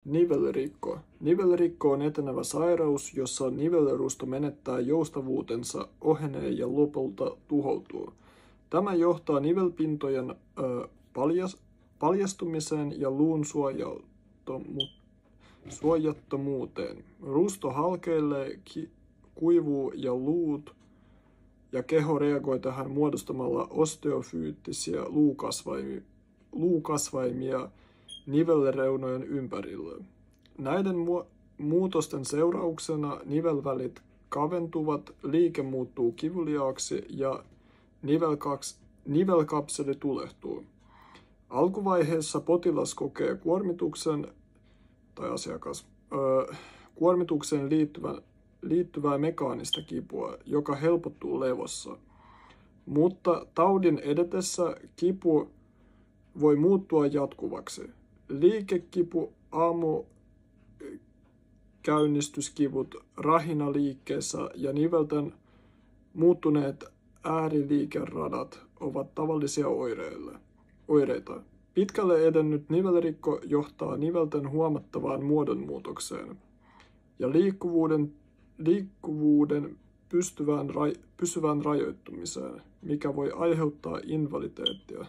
Nivelrikko. Nivelrikko on etenevä sairaus, jossa nivelrusto menettää joustavuutensa, ohenee ja lopulta tuhoutuu. Tämä johtaa nivelpintojen paljastumiseen ja luun suojattomuuteen. Rusto halkeilee, kuivuu ja luut ja keho reagoi tähän muodostamalla osteofyyttisiä luukasvaimia nivelreunojen ympärille. Näiden muutosten seurauksena nivelvälit kaventuvat, liike muuttuu kivuliaaksi ja nivelkapseli tulehtuu. Alkuvaiheessa potilas kokee kuormitukseen liittyvää mekaanista kipua, joka helpottuu levossa. Mutta taudin edetessä kipu voi muuttua jatkuvaksi. Liikekipu, aamukäynnistyskivut rahinaliikkeessä ja nivelten muuttuneet ääriliikeradat ovat tavallisia oireita. Pitkälle edennyt nivelrikko johtaa nivelten huomattavaan muodonmuutokseen ja liikkuvuuden pysyvään rajoittumiseen, mikä voi aiheuttaa invaliditeettia.